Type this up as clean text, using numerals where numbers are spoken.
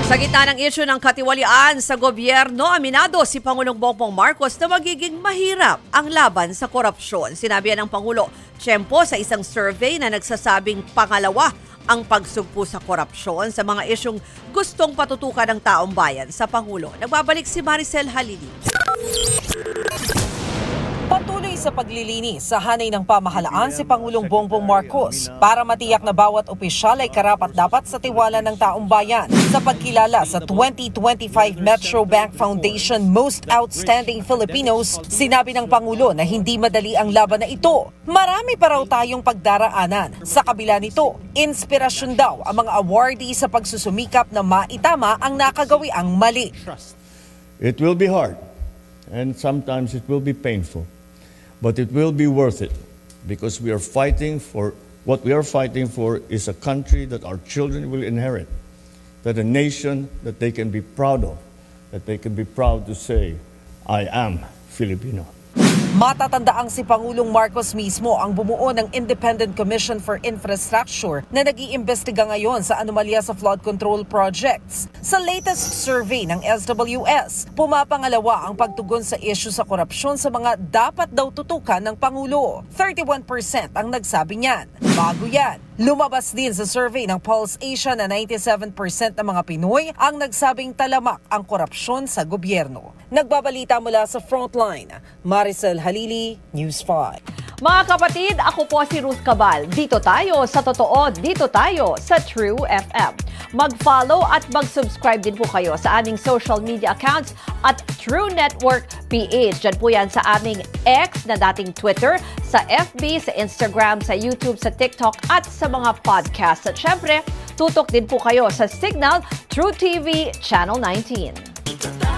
Sa gitna ng isyu ng katiwalian sa gobyerno, aminado si Pangulong Bongbong Marcos na magiging mahirap ang laban sa korupsyon. Sinabi ng Pangulo tiyempo sa isang survey na nagsasabing pangalawa ang pagsugpo sa korupsyon sa mga isyung gustong patutukan ng taong bayan sa Pangulo. Nagbabalik si Maricel Halili. Patuloy sa paglilinis sa hanay ng pamahalaan si Pangulong Bongbong Marcos para matiyak na bawat opisyal ay karapat-dapat sa tiwala ng taong bayan. Sa pagkilala sa 2025 Metro Bank Foundation Most Outstanding Filipinos, sinabi ng Pangulo na hindi madali ang laban na ito. Marami pa raw tayong pagdaraanan. Sa kabila nito, inspirasyon daw ang mga awardee sa pagsusumikap na maitama ang nakagawiang mali. It will be hard and sometimes it will be painful. But it will be worth it because we are fighting for what we are fighting for is a country that our children will inherit, that a nation that they can be proud of, that they can be proud to say, I am Filipino. Matatandaang si Pangulong Marcos mismo ang bumuo ng Independent Commission for Infrastructure na nag-iimbestiga ngayon sa anomalya sa flood control projects. Sa latest survey ng SWS, pumapangalawa ang pagtugon sa issue sa korupsyon sa mga dapat daw tutukan ng Pangulo. 31% ang nagsabi niyan. Bago yan, lumabas din sa survey ng Pulse Asia na 97% ng mga Pinoy ang nagsabing talamak ang korupsyon sa gobyerno. Nagbabalita mula sa Frontline, Maricel Halili, News 5. Mga kapatid, ako po si Ruth Cabal. Dito tayo sa totoo, dito tayo sa True FM. Mag-follow at mag-subscribe din po kayo sa aming social media accounts at True Network PH. Diyan po yan sa aming X na dating Twitter, sa FB, sa Instagram, sa YouTube, sa TikTok at sa mga podcasts. At syempre, tutok din po kayo sa Signal True TV Channel 19.